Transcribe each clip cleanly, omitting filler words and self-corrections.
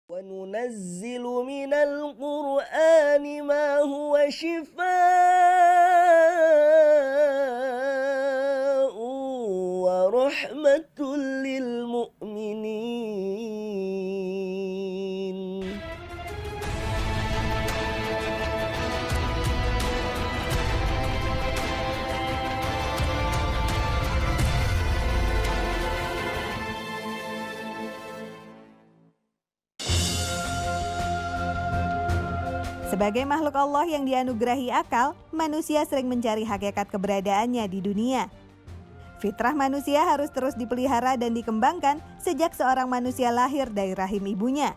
وننزل من القرآن ما هو شفاء ورحمة للمؤمنين. Sebagai makhluk Allah yang dianugerahi akal, manusia sering mencari hakikat keberadaannya di dunia. Fitrah manusia harus terus dipelihara dan dikembangkan sejak seorang manusia lahir dari rahim ibunya.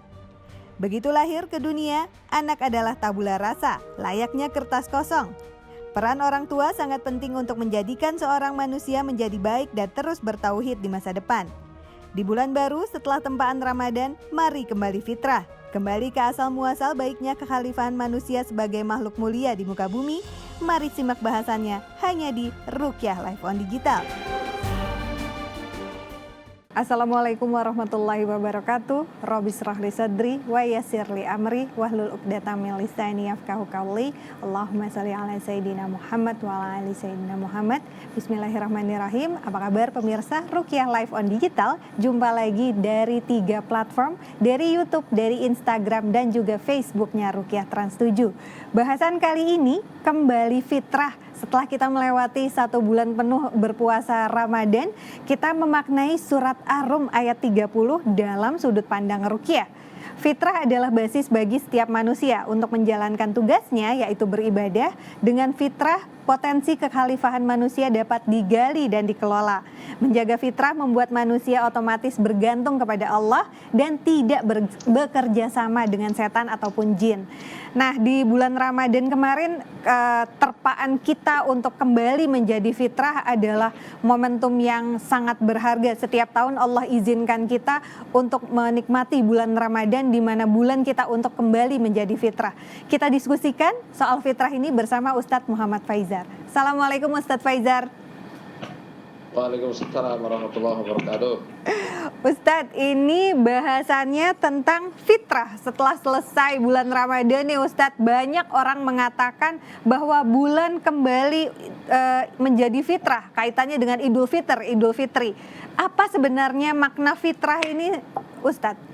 Begitu lahir ke dunia, anak adalah tabula rasa, layaknya kertas kosong. Peran orang tua sangat penting untuk menjadikan seorang manusia menjadi baik dan terus bertauhid di masa depan. Di bulan baru setelah tempaan Ramadan, mari kembali fitrah. Kembali ke asal muasal baiknya kekhalifahan manusia sebagai makhluk mulia di muka bumi. Mari simak bahasannya hanya di Ruqyah Live on Digital. Assalamualaikum warahmatullahi wabarakatuh. Rabbi shrah li sadri wa yassir li amri wahlul 'uqdatam min lisani yafqahu qawli. Allahumma shalli ala sayidina Muhammad wa ala ali sayidina Muhammad. Bismillahirrahmanirrahim. Apa kabar pemirsa Ruqyah Live on Digital? Jumpa lagi dari 3 platform, dari YouTube, dari Instagram dan juga Facebooknya Ruqyah Trans 7. Bahasan kali ini kembali fitrah. Setelah kita melewati 1 bulan penuh berpuasa Ramadan, kita memaknai surat Ar-Rum ayat 30 dalam sudut pandang Ruqyah. Fitrah adalah basis bagi setiap manusia untuk menjalankan tugasnya, yaitu beribadah. Dengan fitrah, potensi kekhalifahan manusia dapat digali dan dikelola. Menjaga fitrah membuat manusia otomatis bergantung kepada Allah dan tidak bekerja sama dengan setan ataupun jin. Nah, di bulan Ramadan kemarin, terpaan kita untuk kembali menjadi fitrah adalah momentum yang sangat berharga. Setiap tahun Allah izinkan kita untuk menikmati bulan Ramadan, di mana bulan kita untuk kembali menjadi fitrah. Kita diskusikan soal fitrah ini bersama Ustadz Muhammad Faizar. Assalamualaikum Ustadz Faizar. Waalaikumsalam warahmatullahi wabarakatuh. Ustadz, ini bahasannya tentang fitrah. Setelah selesai bulan Ramadan nih Ustadz, banyak orang mengatakan bahwa bulan kembali menjadi fitrah, kaitannya dengan Idul Fitri. Apa sebenarnya makna fitrah ini Ustadz?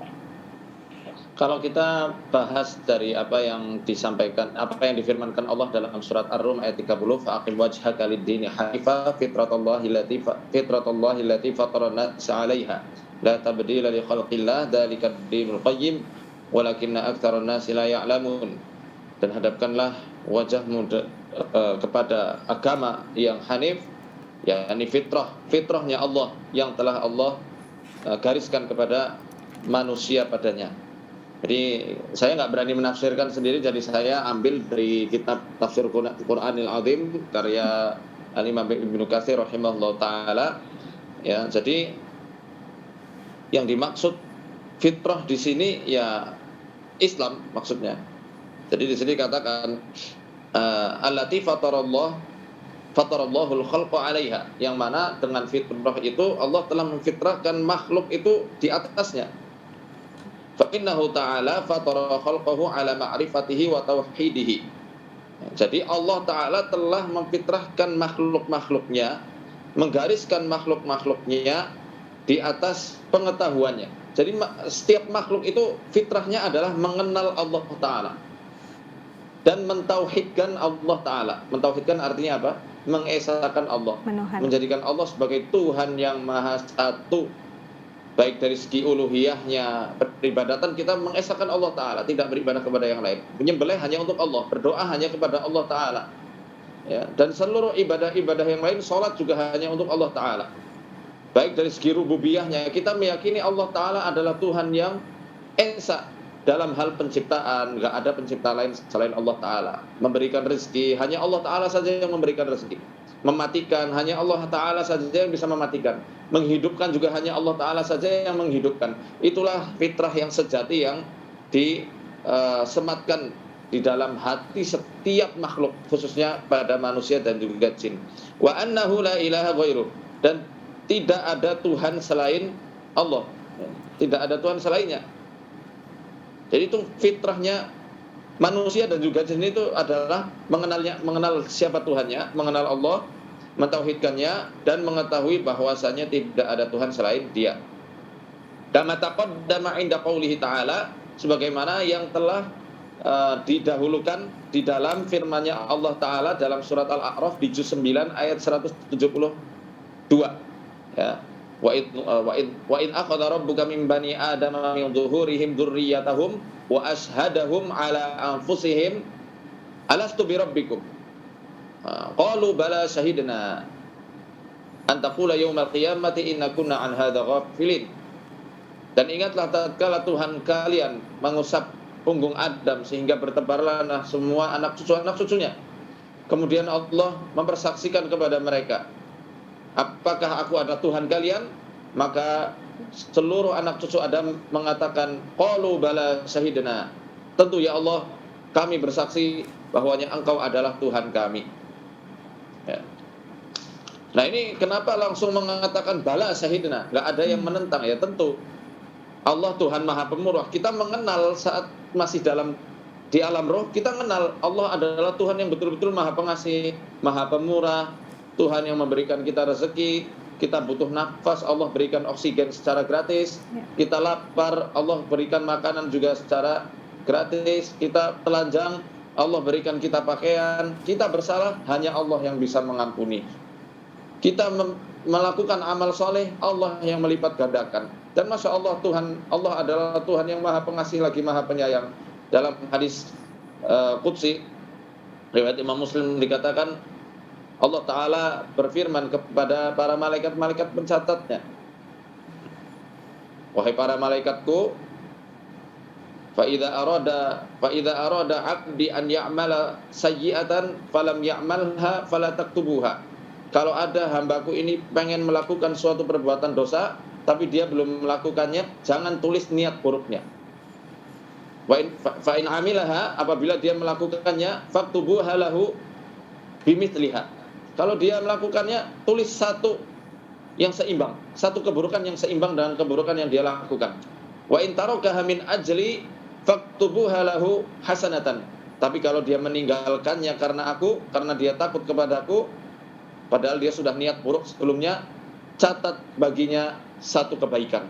Kalau kita bahas dari apa yang disampaikan, apa yang difirmankan Allah dalam surat Ar-Rum ayat 30, fa'aqim wajhaka lid-dini hanifa fitratallahi allati fatara an-nasa 'alaiha la tabdila li khalqillah dzalikad dinul qayyim walakinna aktsaran nasi la ya'lamun. Dan hadapkanlah wajahmu kepada agama yang hanif, yakni fitrahnya Allah yang telah Allah gariskan kepada manusia padanya. Jadi saya nggak berani menafsirkan sendiri, jadi saya ambil dari kitab Tafsir Qur'anil Azim karya Al-Imam Ibnu Katsir rahimahullah ta'ala. Ya, jadi yang dimaksud fitrah di sini ya Islam maksudnya. Jadi di sini katakan allati fatarallahul khalqa 'alaiha, yang mana dengan fitrah itu Allah telah memfitrahkan makhluk itu di atasnya. Fa'innahu ta'ala fatara khalqahu ala ma'rifatihi wa tauhidihi. Jadi Allah Ta'ala telah memfitrahkan makhluk-makhluknya, menggariskan makhluk-makhluknya di atas pengetahuannya. Jadi setiap makhluk itu fitrahnya adalah mengenal Allah Ta'ala dan mentauhidkan Allah Ta'ala. Mentauhidkan artinya apa? Mengesahkan Allah, menjadikan Allah sebagai Tuhan yang Maha Satu. Baik dari segi uluhiyahnya, peribadatan kita mengesahkan Allah Ta'ala, tidak beribadah kepada yang lain. Menyembelih hanya untuk Allah, berdoa hanya kepada Allah Ta'ala. Ya, dan seluruh ibadah-ibadah yang lain, sholat juga hanya untuk Allah Ta'ala. Baik dari segi rububiyahnya, kita meyakini Allah Ta'ala adalah Tuhan yang esa dalam hal penciptaan. Gak ada pencipta lain selain Allah Ta'ala. Memberikan rezeki, hanya Allah Ta'ala saja yang memberikan rezeki. Mematikan, hanya Allah Ta'ala saja yang bisa mematikan. Menghidupkan juga hanya Allah Ta'ala saja yang menghidupkan. Itulah fitrah yang sejati yang disematkan di dalam hati setiap makhluk, khususnya pada manusia dan juga jin. Wa annahu la ilaha ghairuh, dan tidak ada Tuhan selain Allah. Tidak ada Tuhan selainnya. Jadi itu fitrahnya manusia dan juga jin itu adalah mengenal siapa Tuhannya, mengenal Allah, mentauhidkannya, dan mengetahui bahwasanya tidak ada Tuhan selain Dia. Kama taqaddama 'inda qoulihi ta'ala, sebagaimana yang telah didahulukan di dalam firman-Nya Allah Ta'ala dalam surat Al-A'raf di juz 9 ayat 172. Ya. Wa in akhadha rabbuka min bani adama min dhuhurihim dzurriyyatahum wa ashhadahum ala anfusihim alastu bi rabbikum qalu bala syahidna an taqula yaumal qiyamati inna kunna an hadza ghafilin. Dan ingatlah tatkala Tuhan kalian mengusap punggung Adam sehingga bertebarlah semua anak cucunya. Kemudian Allah mempersaksikan kepada mereka, apakah aku adalah Tuhan kalian? Maka seluruh anak cucu Adam mengatakan, qalu bala syahidna, tentu ya Allah, kami bersaksi bahwanya Engkau adalah Tuhan kami. Ya. Nah ini kenapa langsung mengatakan bala syahidna? Nggak ada yang menentang, ya tentu Allah Tuhan Maha Pemurah. Kita mengenal saat masih di alam roh, kita mengenal Allah adalah Tuhan yang betul-betul Maha Pengasih, Maha Pemurah, Tuhan yang memberikan kita rezeki, kita butuh nafas, Allah berikan oksigen secara gratis, kita lapar, Allah berikan makanan juga secara gratis, kita telanjang, Allah berikan kita pakaian, kita bersalah, hanya Allah yang bisa mengampuni. Kita melakukan amal soleh, Allah yang melipat gandakan. Dan Masya Allah, Allah adalah Tuhan yang Maha Pengasih lagi Maha Penyayang. Dalam hadis Qudsi riwayat Imam Muslim dikatakan, Allah Ta'ala berfirman kepada para malaikat-malaikat pencatatnya, wahai para malaikatku, fa idza arada 'abdi an ya'mala sayyi'atan falam ya'malha fala taktubuha. Kalau ada hambaku ini pengen melakukan suatu perbuatan dosa tapi dia belum melakukannya, jangan tulis niat buruknya. Fa in amilaha, apabila dia melakukannya, faktubuha lahu bimithliha. Kalau dia melakukannya, tulis satu yang seimbang, satu keburukan yang seimbang dengan keburukan yang dia lakukan. Wa in tarakaha min ajli faktubuha lahu hasanatan. Tapi kalau dia meninggalkannya karena dia takut kepadaku, padahal dia sudah niat buruk sebelumnya, catat baginya satu kebaikan.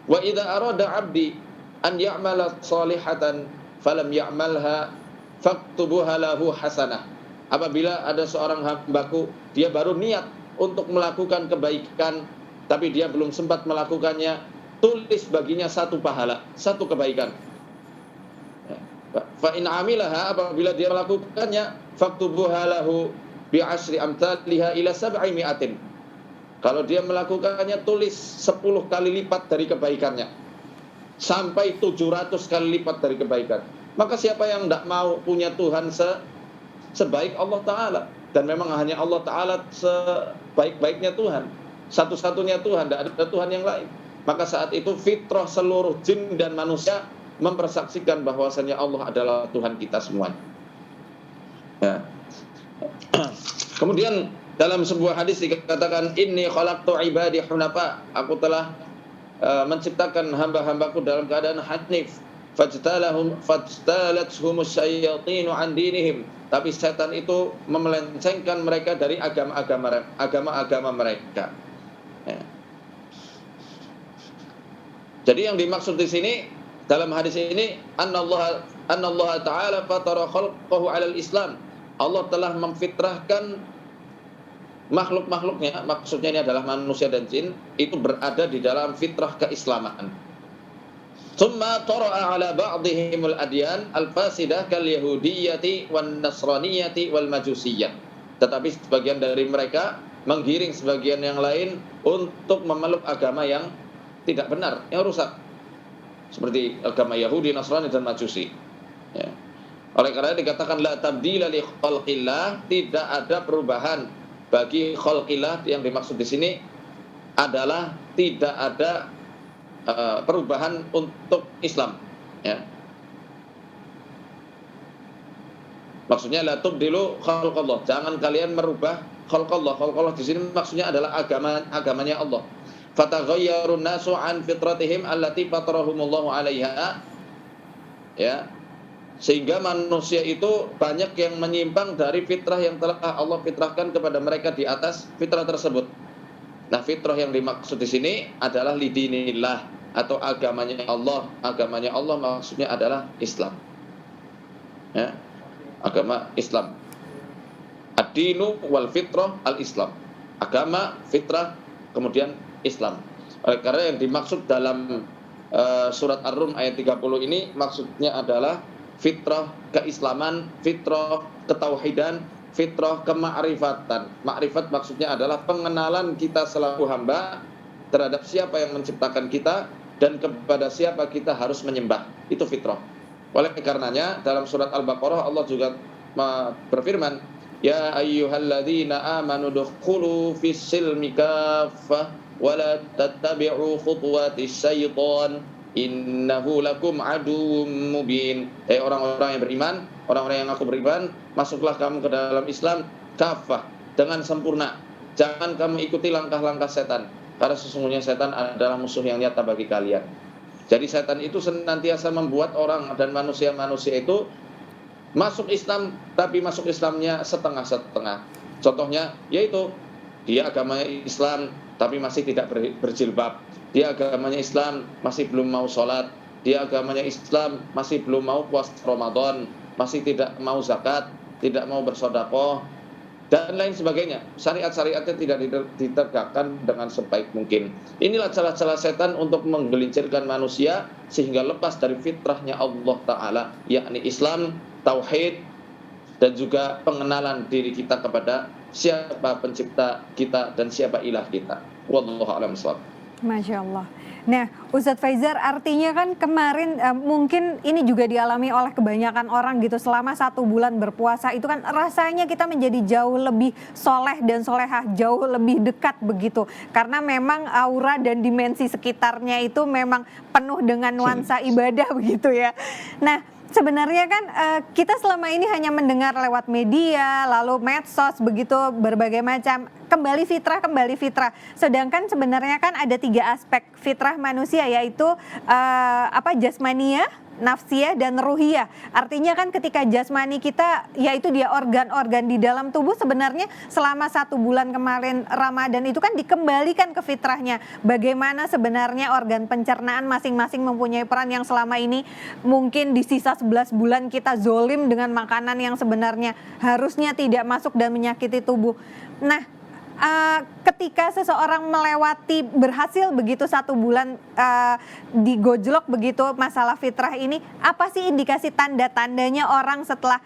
Wa idza arada 'abdi an ya'mala salihatan falam ya'malha faktubuha lahu hasanah. Apabila ada seorang hambaku, dia baru niat untuk melakukan kebaikan tapi dia belum sempat melakukannya, tulis baginya satu pahala, satu kebaikan. Fa in 'amilaha, apabila dia melakukannya, faktubuha lahu bi 'ashri amthaliha ila 700. Kalau dia melakukannya, tulis 10 kali lipat dari kebaikannya, sampai 700 kali lipat dari kebaikan. Maka siapa yang tidak mau punya Tuhan sebaik Allah Ta'ala? Dan memang hanya Allah Ta'ala sebaik-baiknya Tuhan, satu-satunya Tuhan, tidak ada Tuhan yang lain. Maka saat itu fitrah seluruh jin dan manusia mempersaksikan bahwasanya Allah adalah Tuhan kita semuanya. Ya. Kemudian dalam sebuah hadis dikatakan, inni khalaqtu ibadi hunafa, aku telah menciptakan hamba-hambaku dalam keadaan hanif, fajtalatshumus syayatinu an dinihim, tapi setan itu memelencengkan mereka dari agama-agama mereka. Ya. Jadi yang dimaksud di sini dalam hadis ini, annallaha ta'ala fatara khalqahu 'alal Islam. Allah telah memfitrahkan makhluk-makhluknya, maksudnya ini adalah manusia dan jin, itu berada di dalam fitrah keislaman. Tsumma tara'a 'ala ba'dihimul adyan al-fasidah kal yahudiyyati wan nasraniyyati wal majusiyyah. Tetapi sebagian dari mereka menggiring sebagian yang lain untuk memeluk agama yang tidak benar, yang rusak, seperti agama Yahudi, Nasrani dan Majusi. Ya. Oleh karena dikatakan la tabdila li khalqillah, tidak ada perubahan bagi khalqillah. Yang dimaksud di sini adalah tidak ada perubahan untuk Islam. Ya. Maksudnya la tubdilu khalqallah, jangan kalian merubah khalqallah. Khalqallah di sini maksudnya adalah agamanya Allah. Fataghayyarun nasu an fitratihim allati fatarahumullahu 'alaiha. Ya. Sehingga manusia itu banyak yang menyimpang dari fitrah yang telah Allah fitrahkan kepada mereka di atas fitrah tersebut. Nah, fitrah yang dimaksud di sini adalah lidinillah atau agamanya Allah. Agamanya Allah maksudnya adalah Islam. Ya. Agama Islam. Ad-dinu wal fitrah al-Islam. Agama, fitrah, kemudian Islam. Oleh karena yang dimaksud dalam surat Ar-Rum ayat 30 ini maksudnya adalah fitrah keislaman, fitrah ketauhidan, fitrah kemakrifatan. Makrifat maksudnya adalah pengenalan kita selaku hamba terhadap siapa yang menciptakan kita dan kepada siapa kita harus menyembah. Itu fitrah. Oleh karenanya dalam surat Al-Baqarah Allah juga berfirman, ya ayyuhalladzina amanu dukhulu fis-silmi kaffah wa la tattabi'u khutuwatis syaitan innahu lakum aduwwum mubin. Orang-orang yang beriman, orang-orang yang aku beriman, masuklah kamu ke dalam Islam kafah dengan sempurna. Jangan kamu ikuti langkah-langkah setan, karena sesungguhnya setan adalah musuh yang nyata bagi kalian. Jadi setan itu senantiasa membuat orang dan manusia-manusia itu masuk Islam, tapi masuk Islamnya setengah-setengah. Contohnya yaitu dia agamanya Islam tapi masih tidak berjilbab. Dia agamanya Islam masih belum mau sholat. Dia agamanya Islam masih belum mau puasa Ramadan, masih tidak mau zakat, tidak mau bersedekah dan lain sebagainya. Syariat-syariatnya tidak ditegakkan dengan sebaik mungkin. Inilah celah-celah setan untuk menggelincirkan manusia sehingga lepas dari fitrahnya Allah Ta'ala, yakni Islam, tauhid, dan juga pengenalan diri kita kepada siapa pencipta kita dan siapa ilah kita. Wallahu a'lam bishawab. Masya Allah. Nah, Ustadz Faizar, artinya kan kemarin mungkin ini juga dialami oleh kebanyakan orang gitu, selama 1 bulan berpuasa itu kan rasanya kita menjadi jauh lebih soleh dan solehah, jauh lebih dekat begitu. Karena memang aura dan dimensi sekitarnya itu memang penuh dengan nuansa ibadah begitu ya. Nah, sebenarnya kan kita selama ini hanya mendengar lewat media, lalu medsos, begitu berbagai macam, kembali fitrah. Sedangkan sebenarnya kan ada 3 aspek fitrah manusia, yaitu jasmania, nafsiyah, dan ruhiyah. Artinya kan ketika jasmani kita, yaitu dia organ-organ di dalam tubuh, sebenarnya selama 1 bulan kemarin Ramadan itu kan dikembalikan ke fitrahnya. Bagaimana sebenarnya organ pencernaan masing-masing mempunyai peran yang selama ini mungkin di sisa 11 bulan kita zolim dengan makanan yang sebenarnya harusnya tidak masuk dan menyakiti tubuh. Nah, ketika seseorang berhasil begitu 1 bulan digojlok begitu masalah fitrah ini, apa sih indikasi tanda-tandanya orang setelah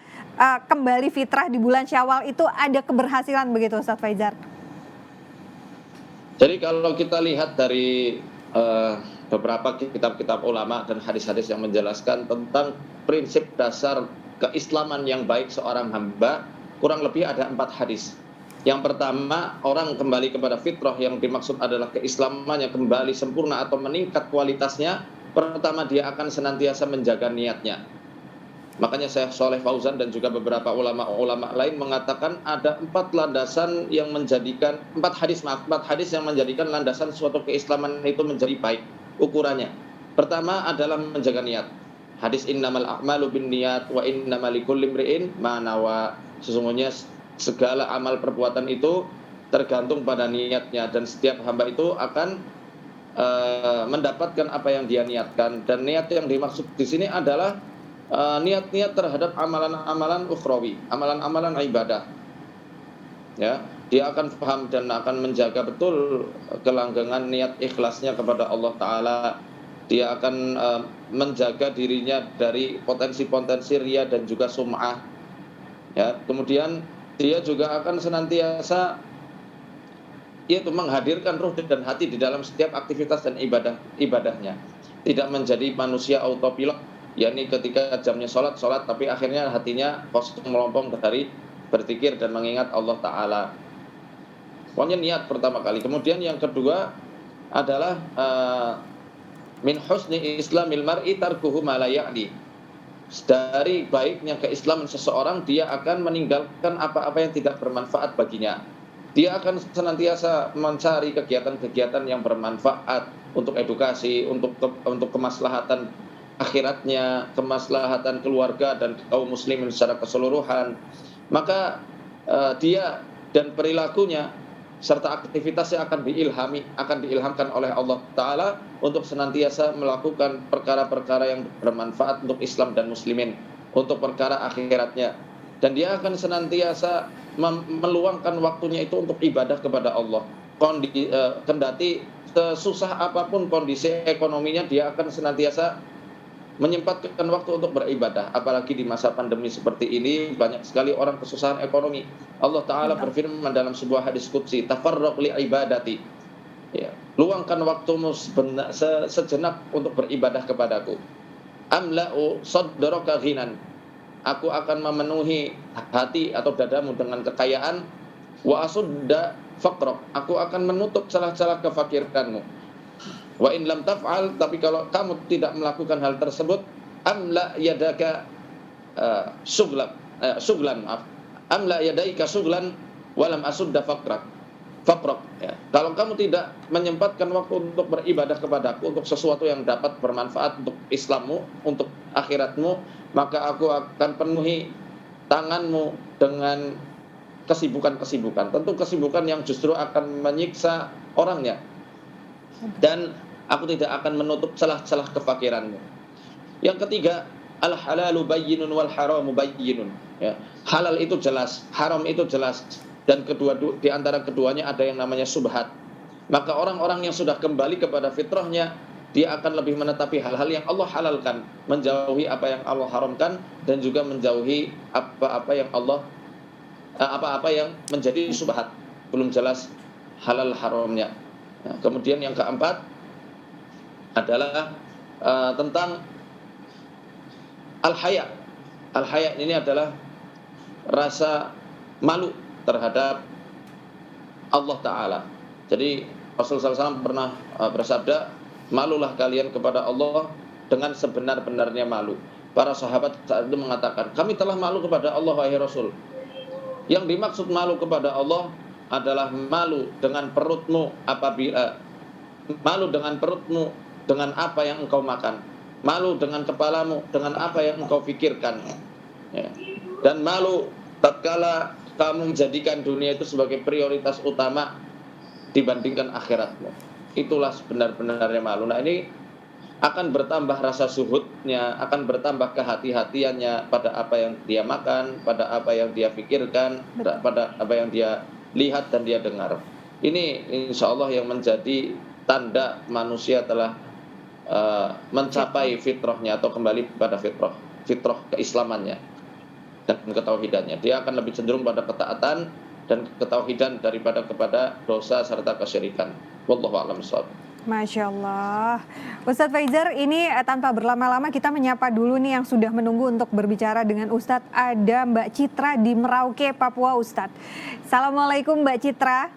kembali fitrah di bulan Syawal itu ada keberhasilan begitu, Ustadz Faizar? Jadi kalau kita lihat dari beberapa kitab-kitab ulama dan hadis-hadis yang menjelaskan tentang prinsip dasar keislaman yang baik seorang hamba, kurang lebih ada 4 hadis. Yang pertama, orang kembali kepada fitrah yang dimaksud adalah keislamannya kembali sempurna atau meningkat kualitasnya. Pertama, dia akan senantiasa menjaga niatnya. Makanya Syekh Shalih Fauzan dan juga beberapa ulama-ulama lain mengatakan ada 4 landasan yang menjadikan 4 hadis yang menjadikan landasan suatu keislaman itu menjadi baik ukurannya. Pertama adalah menjaga niat. Hadis innamal a'malu binniyat wa innamal likulli imri'in ma nawa. Sesungguhnya segala amal perbuatan itu tergantung pada niatnya, dan setiap hamba itu akan mendapatkan apa yang dia niatkan. Dan niat yang dimaksud di sini adalah niat-niat terhadap amalan-amalan ukhrawi, amalan-amalan ibadah. Ya, dia akan paham dan akan menjaga betul kelanggengan niat ikhlasnya kepada Allah Ta'ala. Dia akan menjaga dirinya dari potensi-potensi riya dan juga sum'ah. Ya, kemudian dia juga akan senantiasa yaitu menghadirkan ruh dan hati di dalam setiap aktivitas dan ibadahnya. Tidak menjadi manusia autopilot, yakni ketika jamnya sholat, tapi akhirnya hatinya kosong melompong dari berzikir dan mengingat Allah Ta'ala. Pokoknya niat pertama kali. Kemudian yang kedua adalah min husni islamil mar'i tarkuhu ma la ya'ni. Dari baiknya keislaman seseorang, dia akan meninggalkan apa-apa yang tidak bermanfaat baginya. Dia akan senantiasa mencari kegiatan-kegiatan yang bermanfaat untuk edukasi, untuk kemaslahatan akhiratnya, kemaslahatan keluarga dan kaum muslimin secara keseluruhan. Maka dia dan perilakunya serta aktivitasnya akan diilhamkan oleh Allah Ta'ala untuk senantiasa melakukan perkara-perkara yang bermanfaat untuk Islam dan muslimin, untuk perkara akhiratnya. Dan dia akan senantiasa meluangkan waktunya itu untuk ibadah kepada Allah. Kendati sesusah apapun kondisi ekonominya, dia akan senantiasa menyempatkan waktu untuk beribadah. Apalagi di masa pandemi seperti ini, banyak sekali orang kesusahan ekonomi. Allah Ta'ala berfirman dalam sebuah hadis qudsi, tafarraq li ibadati, ya, luangkan waktumu sejenak untuk beribadah kepadaku. Amla'u sadraka ghinan, aku akan memenuhi hati atau dadamu dengan kekayaan. Wa asudda faqrak, aku akan menutup celah-celah kefakiranmu. Wa in lam taf'al, tapi kalau kamu tidak melakukan hal tersebut, amla yadaka suglan, amla yadaika suglan walam asudda faqrak, ya. Kalau kamu tidak menyempatkan waktu untuk beribadah kepadaku, untuk sesuatu yang dapat bermanfaat untuk Islammu, untuk akhiratmu, maka aku akan penuhi tanganmu dengan kesibukan-kesibukan. Tentu kesibukan yang justru akan menyiksa orangnya. Dan aku tidak akan menutup celah-celah kefakiranmu. Yang ketiga, al-halalu bayyinun wal haramu bayyinun. Ya. Halal itu jelas, haram itu jelas. Dan di antara keduanya ada yang namanya subhat. Maka orang-orang yang sudah kembali kepada fitrahnya, dia akan lebih menetapi hal-hal yang Allah halalkan, menjauhi apa yang Allah haramkan, dan juga menjauhi apa-apa yang menjadi subhat, belum jelas halal haramnya. Nah, kemudian yang keempat adalah tentang al-haya. Al-haya ini adalah rasa malu terhadap Allah Ta'ala. Jadi Rasulullah SAW pernah bersabda, malulah kalian kepada Allah dengan sebenar-benarnya malu. Para sahabat saat itu mengatakan, kami telah malu kepada Allah, wahai Rasul. Yang dimaksud malu kepada Allah adalah malu dengan perutmu malu dengan perutmu dengan apa yang engkau makan, malu dengan kepalamu dengan apa yang engkau pikirkan, ya. Dan malu tatkala kamu menjadikan dunia itu sebagai prioritas utama dibandingkan akhiratmu. Itulah sebenar-benarnya malu. Nah, ini akan bertambah rasa zuhudnya, akan bertambah kehati-hatiannya pada apa yang dia makan, pada apa yang dia pikirkan, pada apa yang dia lihat dan dia dengar. Ini insya Allah yang menjadi tanda manusia telah mencapai fitrahnya atau kembali pada fitrah keislamannya dan ketauhidannya. Dia akan lebih cenderung pada ketaatan dan ketauhidan daripada kepada dosa serta kesyirikan. Wallahu a'lam bishawab. Masya Allah. Ustadz Faizar, ini tanpa berlama-lama kita menyapa dulu nih yang sudah menunggu untuk berbicara dengan Ustadz. Ada Mbak Citra di Merauke, Papua, Ustadz. Assalamualaikum Mbak Citra.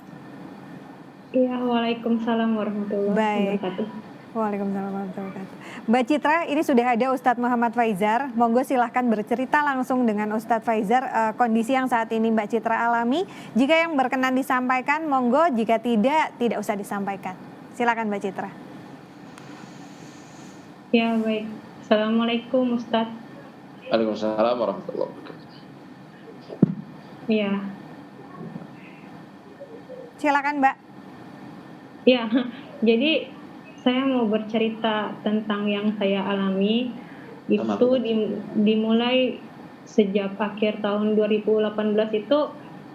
Iya, waalaikumsalam warahmatullahi wabarakatuh. Waalaikumsalam warahmatullahi wabarakatuh. Mbak Citra, ini sudah ada Ustadz Muhammad Faizar. Monggo silahkan bercerita langsung dengan Ustadz Faizar kondisi yang saat ini Mbak Citra alami. Jika yang berkenan disampaikan, monggo. Jika tidak usah disampaikan. Silakan Mbak Citra. Ya, baik. Assalamualaikum Ustadz. Waalaikumsalam warahmatullahi wabarakatuh. Iya. Silakan Mbak. Ya, jadi saya mau bercerita tentang yang saya alami. Itu dimulai sejak akhir tahun 2018 itu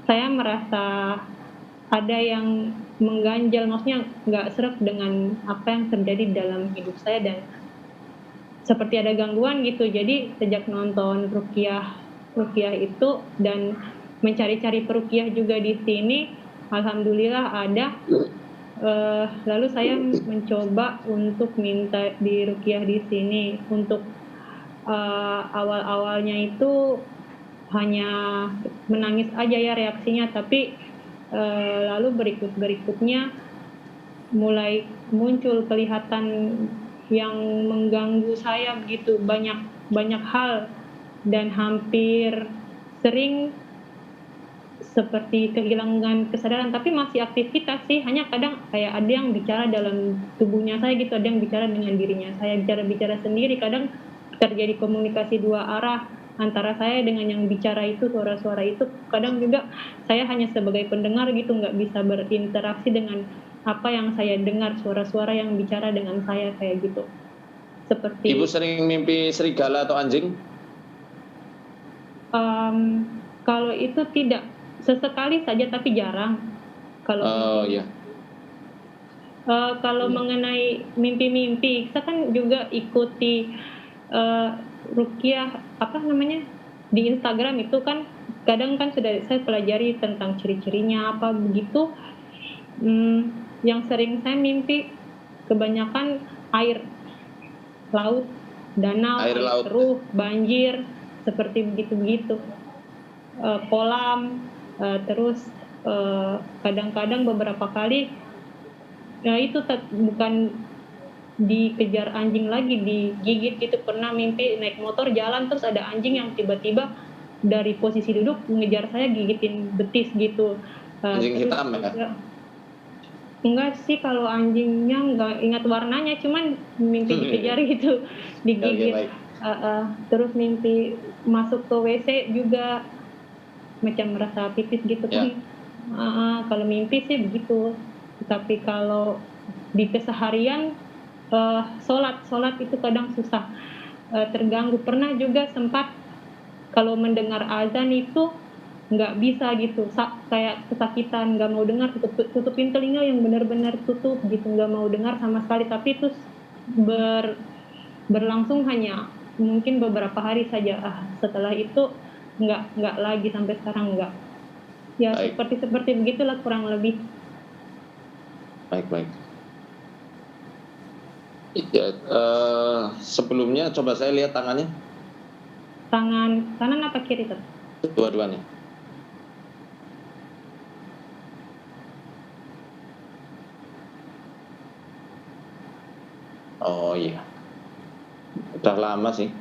saya merasa ada yang mengganjal, maksudnya nggak sreg dengan apa yang terjadi dalam hidup saya dan seperti ada gangguan gitu. Jadi sejak nonton ruqyah itu dan mencari-cari peruqyah juga di sini, alhamdulillah ada. Lalu saya mencoba untuk minta di ruqyah di sini. Untuk awal-awalnya itu hanya menangis aja ya reaksinya, tapi lalu berikutnya mulai muncul kelihatan yang mengganggu saya begitu banyak hal, dan hampir sering seperti kehilangan kesadaran, tapi masih aktivitas sih, hanya kadang kayak ada yang bicara dalam tubuhnya saya gitu, ada yang bicara dengan dirinya saya, bicara-bicara sendiri, kadang terjadi komunikasi dua arah antara saya dengan yang bicara itu, suara-suara itu, kadang juga saya hanya sebagai pendengar gitu, nggak bisa berinteraksi dengan apa yang saya dengar, suara-suara yang bicara dengan saya kayak gitu. Seperti Ibu sering mimpi serigala atau anjing? Kalau itu tidak, sesekali saja tapi jarang. Kalau Oh iya. kalau Iya. mengenai mimpi-mimpi, kita kan juga ikuti ruqyah apa namanya di Instagram itu kan kadang kan sudah saya pelajari tentang ciri-cirinya apa begitu. Yang sering saya mimpi kebanyakan air laut, danau, Air air laut. keruh, banjir, seperti begitu-begitu. Kolam, terus kadang-kadang beberapa kali itu bukan dikejar anjing lagi, digigit gitu. Pernah mimpi naik motor jalan terus ada anjing yang tiba-tiba dari posisi duduk mengejar saya, gigitin betis gitu. Anjing Terus hitam ya? juga enggak sih, kalau anjingnya nggak ingat warnanya, cuman mimpi dikejar gitu, Oke, digigit. baik. Terus mimpi masuk ke WC juga macam merasa pipis gitu Ya. kan. Kalau mimpi sih begitu. Tapi kalau di keseharian sholat itu kadang susah, terganggu. Pernah juga sempat kalau mendengar azan itu nggak bisa gitu, kayak kesakitan, nggak mau dengar, tutupin telinga yang benar-benar tutup gitu, nggak mau dengar sama sekali. Tapi itu berlangsung hanya mungkin beberapa hari saja. Setelah itu nggak lagi, sampai sekarang nggak. Ya Baik. seperti begitulah kurang lebih. Baik. Ya, sebelumnya coba saya lihat tangannya. Tangan kanan apa kiri tuh? Dua-duanya. Oh iya. Udah lama sih.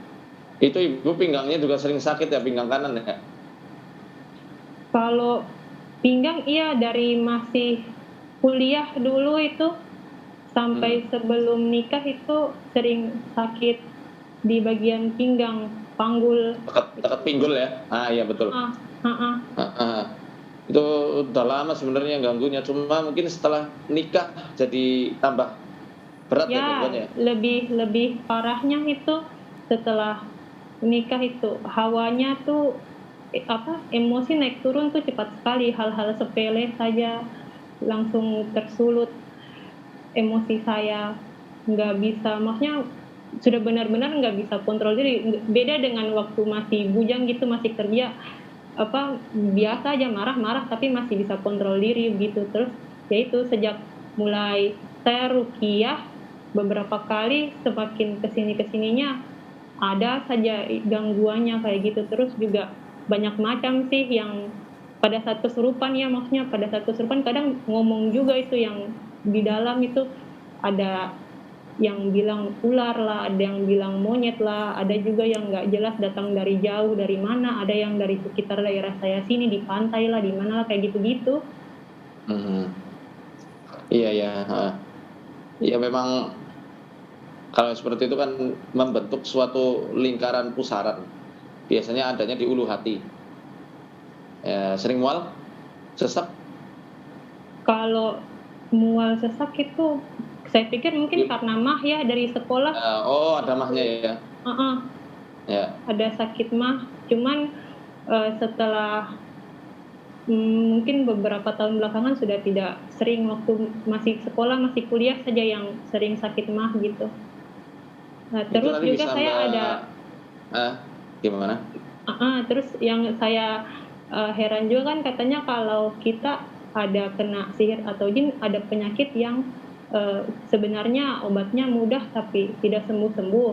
Itu ibu pinggangnya juga sering sakit ya, pinggang kanan ya? Kalau pinggang iya, dari masih kuliah dulu itu sampai sebelum nikah itu sering sakit di bagian pinggang, panggul. Dekat pinggul ya? Iya betul. Itu udah lama sebenarnya ganggunya, cuma mungkin setelah nikah jadi tambah berat ya gangguannya. Lebih parahnya itu setelah nikah itu hawanya tuh emosi naik turun tuh cepat sekali, hal-hal sepele saja langsung tersulut emosi saya, nggak bisa, maksudnya sudah benar-benar nggak bisa kontrol diri. Beda dengan waktu masih bujang gitu, masih kerja biasa aja marah-marah tapi masih bisa kontrol diri gitu. Terus yaitu sejak mulai saya ruqyah beberapa kali, semakin kesininya ada saja gangguannya kayak gitu. Terus juga banyak macam sih yang pada saat kesurupan ya, maksudnya pada saat kesurupan kadang ngomong juga itu yang di dalam itu, ada yang bilang ular lah, ada yang bilang monyet lah, ada juga yang nggak jelas datang dari jauh, dari mana, ada yang dari sekitar daerah saya sini, di pantai lah, di mana lah, kayak gitu-gitu. Iya. Ya memang kalau seperti itu kan membentuk suatu lingkaran pusaran. Biasanya adanya di ulu hati. Ya, sering mual, sesak? Kalau mual sesak itu saya pikir mungkin karena mah ya dari sekolah. Ada mahnya ya. Ya. Ada sakit mah, cuman setelah mungkin beberapa tahun belakangan sudah tidak sering. Waktu masih sekolah, masih kuliah saja yang sering sakit mah gitu. Terus juga saya ada gimana? Terus yang saya heran juga kan, katanya kalau kita ada kena sihir atau jin, ada penyakit yang sebenarnya obatnya mudah tapi tidak sembuh-sembuh.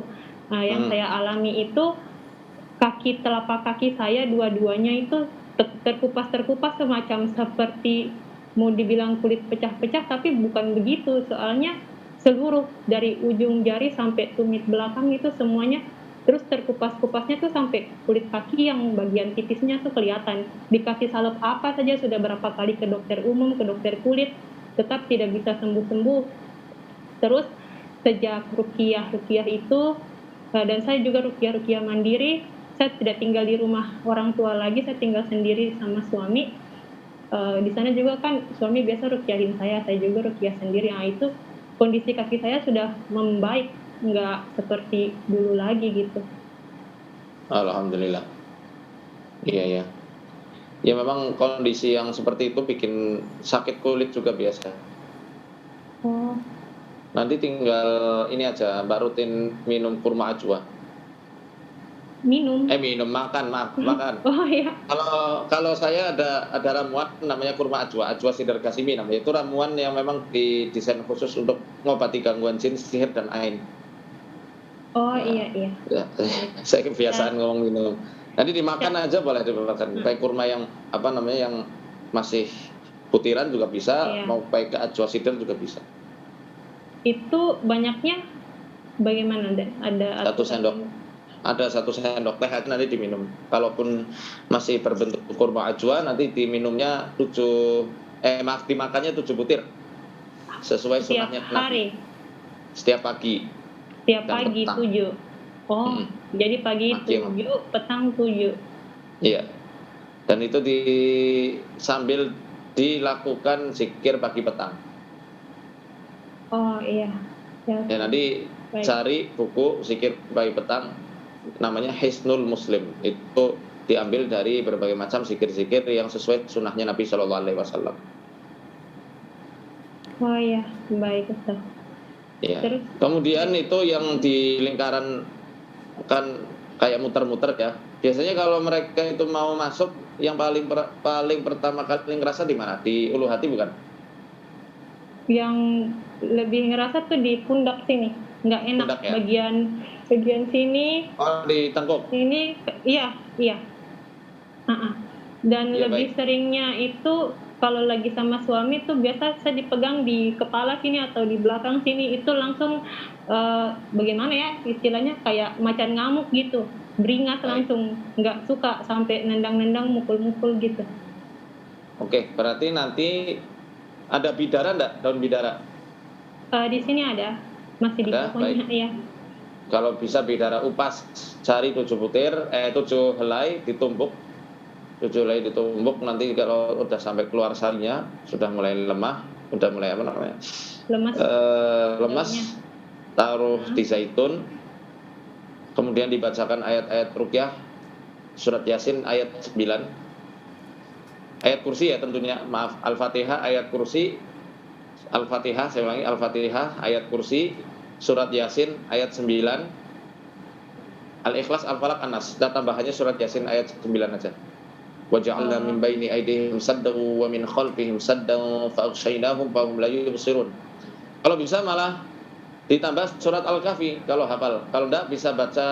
Yang saya alami itu telapak kaki saya dua-duanya itu terkupas semacam seperti mau dibilang kulit pecah-pecah, tapi bukan begitu. Soalnya seluruh dari ujung jari sampai tumit belakang itu semuanya Terus terkupas-kupasnya tuh sampai kulit kaki yang bagian tipisnya tuh kelihatan. Dikasih salep apa saja, sudah berapa kali ke dokter umum, ke dokter kulit, tetap tidak bisa sembuh-sembuh. Terus sejak ruqyah itu, dan saya juga ruqyah mandiri, saya tidak tinggal di rumah orang tua lagi, saya tinggal sendiri sama suami. Di sana juga kan suami biasa ruqyahin saya juga ruqyah sendiri. Nah itu kondisi kaki saya sudah membaik, nggak seperti dulu lagi gitu. Alhamdulillah. Iya ya. Ya memang kondisi yang seperti itu bikin sakit kulit juga biasa. Oh, Nanti tinggal ini aja, Mbak rutin minum kurma ajwa. minum. Makan. Oh ya. Kalau saya ada ramuan namanya kurma ajwa sidar kasimi namanya. Itu ramuan yang memang didesain khusus untuk mengobati gangguan jin, sihir dan ain. Oh iya. Ya, saya kebiasaan ngomong minum. Nanti dimakan aja boleh dimakan. Kayak kurma yang yang masih butiran juga bisa, Iya. mau pakai ke ajwa sidar juga bisa. Itu banyaknya bagaimana? Ada Satu sendok. Ada 1 sendok teh nanti diminum. Kalaupun masih berbentuk kurma ajwa, nanti diminumnya dimakannya 7 butir. Sesuai setiap sunnahnya hari, setiap pagi. setiap Dan pagi petang. 7. Oh, jadi pagi Pagi 7, petang 7. Iya. Dan itu sambil dilakukan zikir pagi petang. Oh iya. Ya, Ya nanti baik. cari buku zikir pagi petang namanya Hisnul Muslim. Itu diambil dari berbagai macam zikir-zikir yang sesuai sunnahnya Nabi Shallallahu Alaihi Wasallam. Oh iya, baik Ustaz. Ya. Terus? Kemudian itu yang di lingkaran kan kayak muter-muter ya. Biasanya kalau mereka itu mau masuk, yang paling pertama kali ngerasa di mana? Di ulu hati bukan? Yang lebih ngerasa tuh di pundak sini, nggak enak. Pundak ya? bagian sini, Oh, di tengkuk. ini iya. Dan Iya, lebih baik. seringnya itu kalau lagi sama suami tuh biasa saya dipegang di kepala sini atau di belakang sini, itu langsung bagaimana ya istilahnya, kayak macan ngamuk gitu, beringas Baik. langsung, nggak suka sampai nendang-nendang, mukul-mukul gitu. Oke, berarti nanti ada bidara enggak? Daun bidara? Di sini ada, masih di Ada, pohonnya ya. Kalau bisa bidara upas, cari 7 butir, 7 helai ditumbuk. 7 helai ditumbuk, nanti kalau udah sampai keluar sarinya, sudah mulai lemah, udah mulai Lemas. lemas, taruh di zaitun, kemudian dibacakan ayat-ayat ruqyah, surat Yasin ayat 9, ayat kursi ya tentunya, maaf, Al-Fatihah, ayat kursi, Al-Fatihah, saya ulangi, Al-Fatihah, ayat kursi, surat Yasin ayat 9, Al-Ikhlas, Al-Falaq, An-Nas. Dan tambahannya surat Yasin ayat 9 aja. Wa ja'alna min baini aydihim saddan wa min khalfihim saddan fa aghshaynahum fa hum la yubsirun. Kalau bisa malah ditambah surat Al-Kahfi kalau hafal. Kalau enggak bisa baca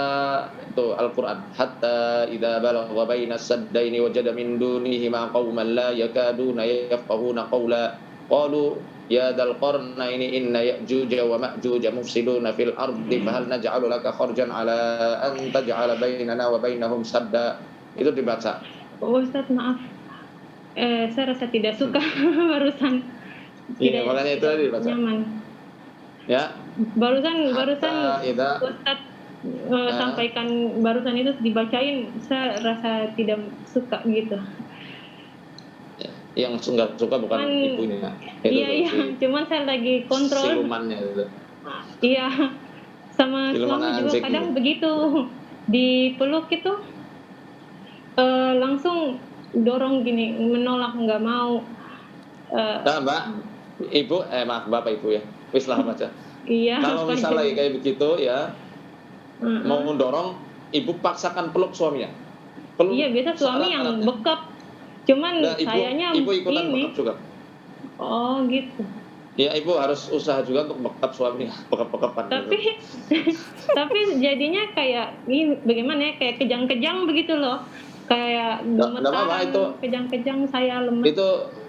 itu Al-Qur'an. Hatta idza balagha baina as-saddaini wajada min dunihima qauman la yakaduna yafqahuna qawla. Qalu ya dzal qarnaini inna ya'juja wa ma'juja mufsiduna fil ardi fahal naj'alu laka kharjan ala an taj'ala bainana wa bainahum sadda. Itu dibaca. Oh, Ustaz, maaf. Saya rasa tidak suka barusan. Iya, makanya itu tadi dibaca. Nyaman. Ya. Barusan Idza Ustaz sampaikan barusan itu dibacain, saya rasa tidak suka gitu. yang nggak suka bukan ibunya. Iya, cuman saya lagi kontrol. Silumannya itu. Iya, sama Siluman suami juga anjing. kadang begitu. Dipeluk itu langsung dorong gini, menolak, nggak mau. Nah, Mbak, Ibu, maaf Bapak Ibu ya. Wis lah baca. Iya. Kalau misalnya kayak begitu ya, mau mendorong, Ibu paksakan peluk suaminya. Peluk. Iya, biasa suami yang bekap. Cuman Nah, sayanya ibu ikutan ini. bekap juga. Oh, gitu. Ya, Ibu harus usaha juga untuk bekap suami, bekap-bekapan. Tapi tapi jadinya kayak ini bagaimana ya, kayak kejang-kejang begitu loh. Kayak Nggak apa-apa, gemetar, itu. kejang-kejang, saya lemas.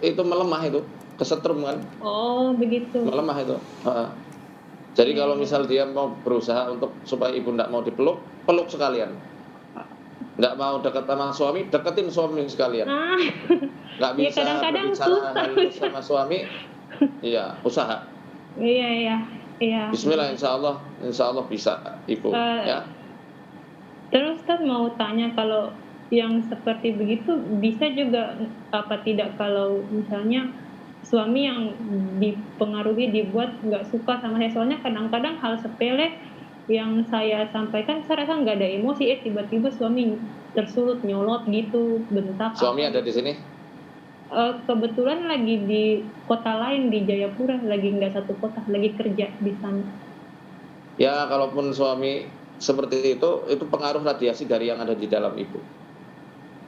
Itu melemah itu, kesetrum kan. Oh, begitu. Melemah itu. Jadi kalau misal dia mau berusaha untuk supaya ibu tidak mau dipeluk, peluk sekalian. Nggak mau dekat sama suami, deketin suami sekalian. Nggak Ya, bisa kadang-kadang berbicara susah. halus sama suami, iya usaha. Iya. Bismillah, insya Allah bisa ibu. Ya. Terus Ustaz mau tanya, kalau yang seperti begitu bisa juga apa tidak kalau misalnya suami yang dipengaruhi dibuat nggak suka sama saya, soalnya kadang-kadang hal sepele yang saya sampaikan saya rasa nggak ada emosi, tiba-tiba suami tersulut nyolot gitu, bentak. Suami ada di sini? Kebetulan lagi di kota lain di Jayapura, lagi nggak satu kota, lagi kerja di sana. Ya, kalaupun suami seperti itu pengaruh radiasi dari yang ada di dalam ibu.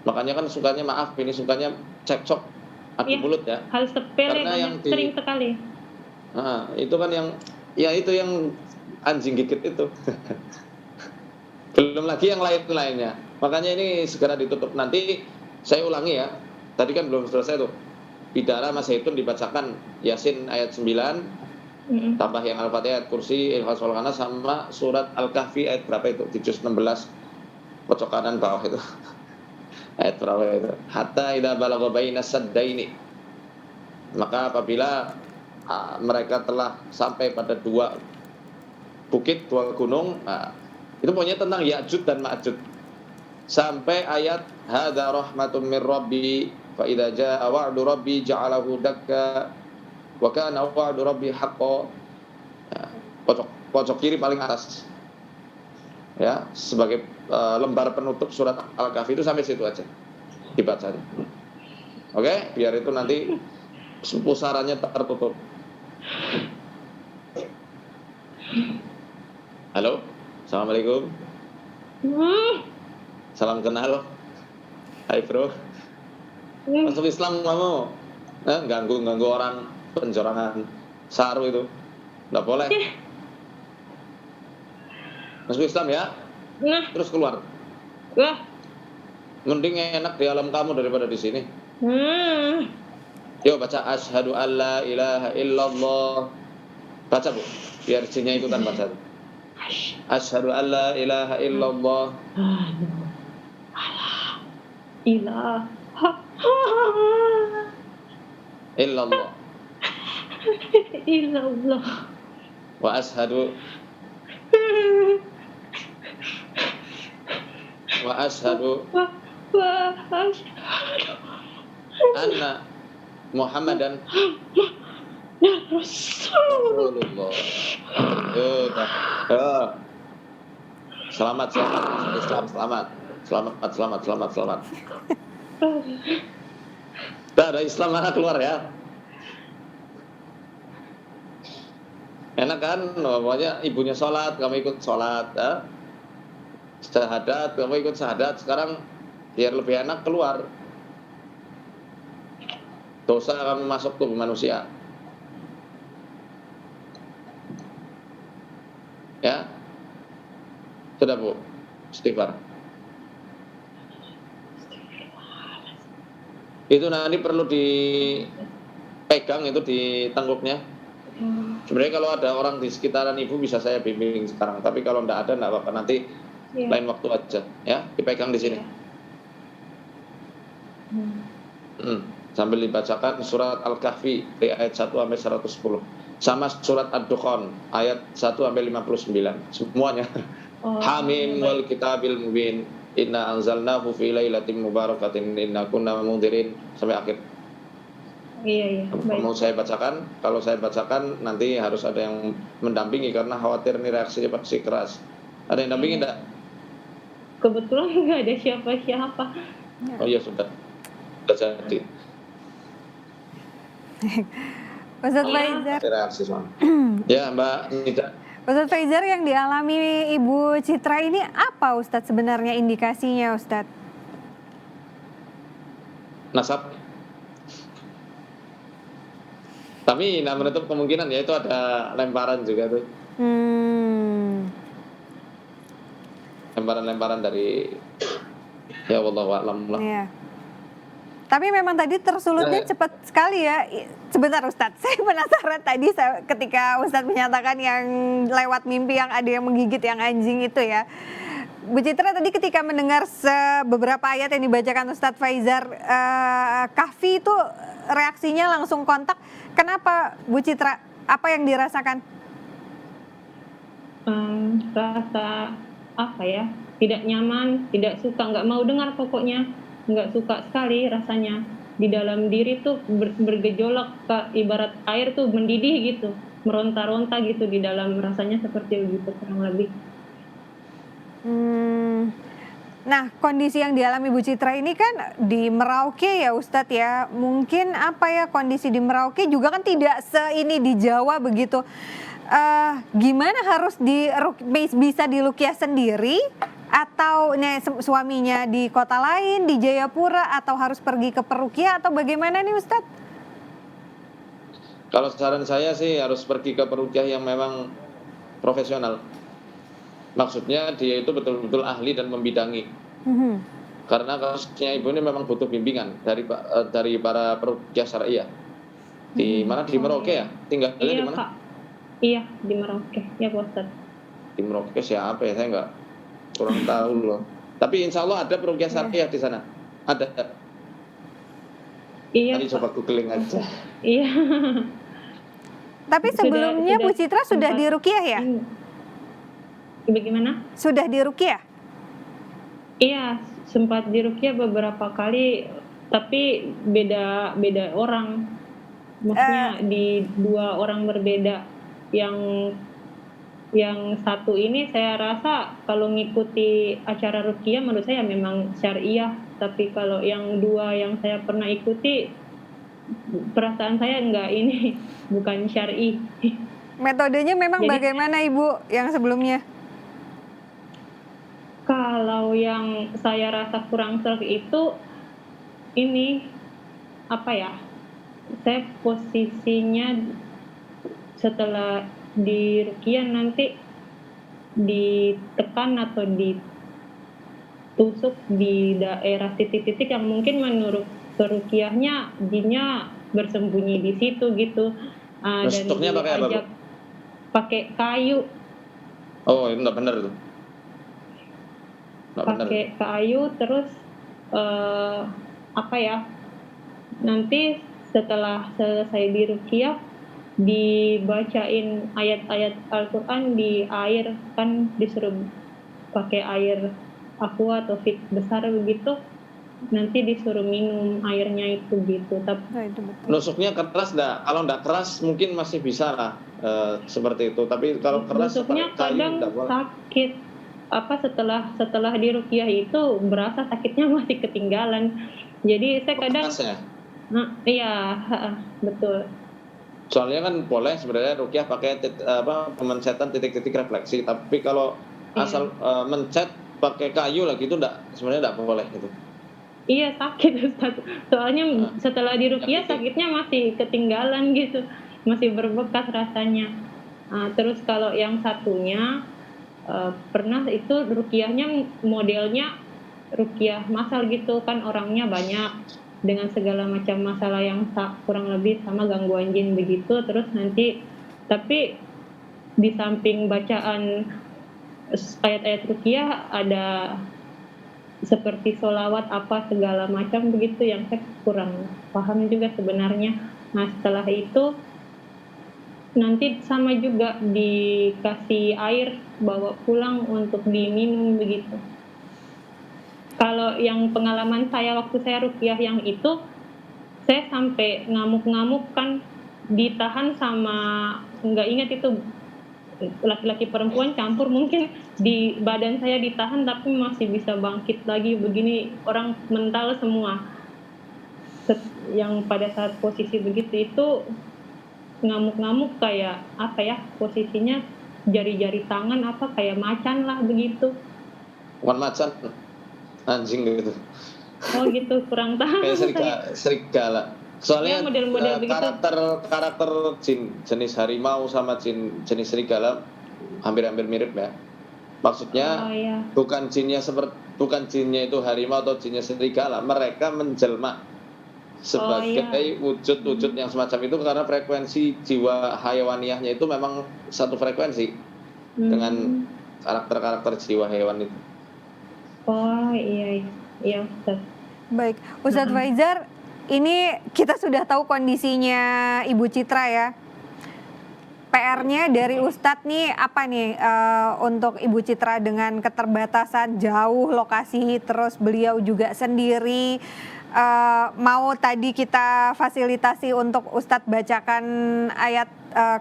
Makanya kan sukanya sukanya cekcok adu mulut ya. Hal sepele Karena yang sering sekali. Nah, itu kan itu yang anjing gigit itu. Belum lagi yang lainnya. Makanya ini segera ditutup. Nanti saya ulangi ya. Tadi kan belum selesai tuh. Bidara Mas Zaitun dibacakan Yasin ayat 9, tambah yang Al-Fatihah ayat Kursi, Ikhlas wal Khanas, sama surat Al-Kahfi ayat berapa itu? Di juz 16 pojok kanan bawah itu. Ayat berapa itu? Hatta idza balagha bainas saddaini. Maka apabila mereka telah sampai pada dua bukit, dua gunung, itu pokoknya tentang Ya'juj dan Ma'juj. Sampai ayat hadza rahmatun mir rabbi fa idza jaa wa'du rabbi ja'alahu dakka wa kana wa'du rabbi haqqan. Pojok kiri paling atas. Ya, sebagai lembar penutup surat Al-Kahfi itu sampai situ aja dibacanya. Oke, biar itu nanti pusarannya tertutup. Halo, assalamualaikum. Salam kenal. Hai bro. Masuk Islam kamu? Ganggu orang penjorangan saru itu, nggak boleh. Masuk Islam ya. Terus keluar. Mending enak di alam kamu daripada di sini. Yuk baca asyhadu alla ilaha illallah. Baca Bu, biar jinnya ikutan baca. Asyhadu alla ilaha illallah. Illallah. Wa asyhadu anna Muhammadan Rasulullah. Selamat Islam, selamat. Tidak ada Islam mana keluar ya. Enak kan, pokoknya ibunya sholat, kamu ikut sholat ya. Syahadat, kamu ikut syahadat. Sekarang biar lebih enak keluar. Dosa kamu masuk tubuh manusia. Ya. Sudah Bu, istighfar. Itu nanti perlu dipegang itu di tengkuknya. Sebenarnya kalau ada orang di sekitaran ibu bisa saya bimbing sekarang, tapi kalau enggak ada enggak apa-apa, nanti lain waktu aja ya, dipegang di sini. Sambil dibacakan surat Al-Kahfi ayat 1 sampai 110. Sama surat Ad-Dukhan ayat 1 sampai 59. Semuanya. Hamim wal kitabil mubin. Inna anzalnahu fi lailatin mubarakatin inna kunna mundzirin sampai akhir. Iya. Mau saya bacakan? Kalau saya bacakan nanti harus ada yang mendampingi karena khawatir nih reaksinya pasti keras. Ada yang dampingi enggak? Kebetulan nggak ada siapa-siapa. Oh iya sudah jadi. Ustadz Faizar. Reaksi soalnya. Ya Mbak Nida. Ustadz Faizar, yang dialami Ibu Citra ini apa Ustadz sebenarnya indikasinya Ustadz? Nasab. Tapi tidak menutup kemungkinan ya itu ada lemparan juga tuh. Lemparan-lemparan dari ya wallahu a'lam lah. Iya. Tapi memang tadi tersulutnya cepat sekali ya. Sebentar Ustadz, saya penasaran tadi ketika Ustadz menyatakan yang lewat mimpi yang ada yang menggigit yang anjing itu ya. Bu Citra tadi ketika mendengar beberapa ayat yang dibacakan Ustadz Faizar Kahfi itu reaksinya langsung kontak. Kenapa Bu Citra? Apa yang dirasakan? Rasa apa ya? Tidak nyaman, tidak suka, nggak mau dengar pokoknya. Nggak suka sekali rasanya. Di dalam diri tuh bergejolak, ibarat air tuh mendidih gitu, meronta-ronta gitu di dalam, rasanya seperti begitu kurang lebih. Nah, kondisi yang dialami Bu Citra ini kan di Merauke ya Ustadz ya. Mungkin apa ya, kondisi di Merauke juga kan tidak seini di Jawa begitu. Gimana harus bisa diruqyah sendiri atau suaminya di kota lain di Jayapura atau harus pergi ke peruqyah atau bagaimana nih Ustadz? Kalau saran saya sih harus pergi ke peruqyah yang memang profesional. Maksudnya dia itu betul-betul ahli dan membidangi. Karena kasusnya ibu ini memang butuh bimbingan dari para peruqyah syariah. Di mana, di Merauke ya? Tinggalnya di mana? Pak. Iya, di Merauke. Ya Pak Ustadz. Di Merauke siapa ya? Saya kurang tahu loh. Tapi insya Allah ada peruqyah syariah di sana. Ada. Iya. Tadi coba googling aja. Iya. Tapi sebelumnya Bu Citra sudah diruqyah ya? Bagaimana? Sudah diruqyah? Iya, sempat diruqyah beberapa kali, tapi beda orang. Maksudnya di dua orang berbeda. Yang satu ini saya rasa kalau ngikuti acara ruqyah menurut saya memang syariah, tapi kalau yang dua yang saya pernah ikuti perasaan saya enggak, ini bukan syar'i. Metodenya memang jadi, bagaimana Ibu yang sebelumnya? Kalau yang saya rasa kurang serg itu ini apa ya? Saya posisinya setelah di ruqyah nanti ditekan atau ditusuk di daerah titik-titik yang mungkin menurut peruqyahnya jinnya bersembunyi di situ gitu. Dan diajak pakai kayu. Oh, itu nggak benar tuh. Pakai kayu terus apa ya? Nanti setelah selesai di ruqyah dibacain ayat-ayat Al-Quran di air, kan disuruh pakai air aqua atau fit besar begitu, nanti disuruh minum airnya itu gitu. Tapi nusuknya keras enggak? Kalau enggak keras mungkin masih bisa lah seperti itu, tapi kalau keras nusuknya kadang sakit. Apa setelah di ruqyah itu berasa sakitnya masih ketinggalan. Jadi saya kadang iya, betul. Soalnya kan boleh sebenarnya ruqyah pakai pemencetan titik-titik refleksi, tapi kalau asal mencet pakai kayu lagi itu sebenarnya enggak boleh gitu. Iya, sakit Ustaz. Soalnya setelah di ruqyah sakitnya masih ketinggalan gitu, masih berbekas rasanya. Terus kalau yang satunya pernah itu ruqyahnya modelnya ruqyah masal gitu kan, orangnya banyak dengan segala macam masalah yang kurang lebih sama gangguan jin begitu. Terus nanti tapi di samping bacaan ayat-ayat ruqyah ada seperti sholawat apa segala macam begitu yang saya kurang paham juga sebenarnya. Nah setelah itu nanti sama juga dikasih air bawa pulang untuk diminum begitu. Kalau yang pengalaman saya waktu saya ruqyah yang itu, saya sampai ngamuk-ngamuk kan, ditahan sama, nggak ingat itu laki-laki perempuan campur, mungkin di badan saya ditahan tapi masih bisa bangkit lagi begini, orang mental semua. Yang pada saat posisi begitu itu ngamuk-ngamuk kayak apa ya, posisinya jari-jari tangan apa kayak macan lah begitu. Bukan macan, anjing gitu. Oh gitu, kurang tahu. Kayak serigala. Soalnya model-model karakter jin jenis harimau sama jin jenis serigala hampir-hampir mirip ya. Maksudnya bukan jinnya itu harimau atau jinnya serigala, mereka menjelma sebagai wujud-wujud yang semacam itu, karena frekuensi jiwa hayawaniahnya itu memang satu frekuensi dengan karakter-karakter jiwa hewan itu. Oh iya, iya Ustaz. Baik, Ustadz Faizar, ini kita sudah tahu kondisinya Ibu Citra ya. PR-nya dari Ustadz nih apa nih untuk Ibu Citra dengan keterbatasan jauh lokasi, terus beliau juga sendiri, mau tadi kita fasilitasi untuk Ustadz bacakan ayat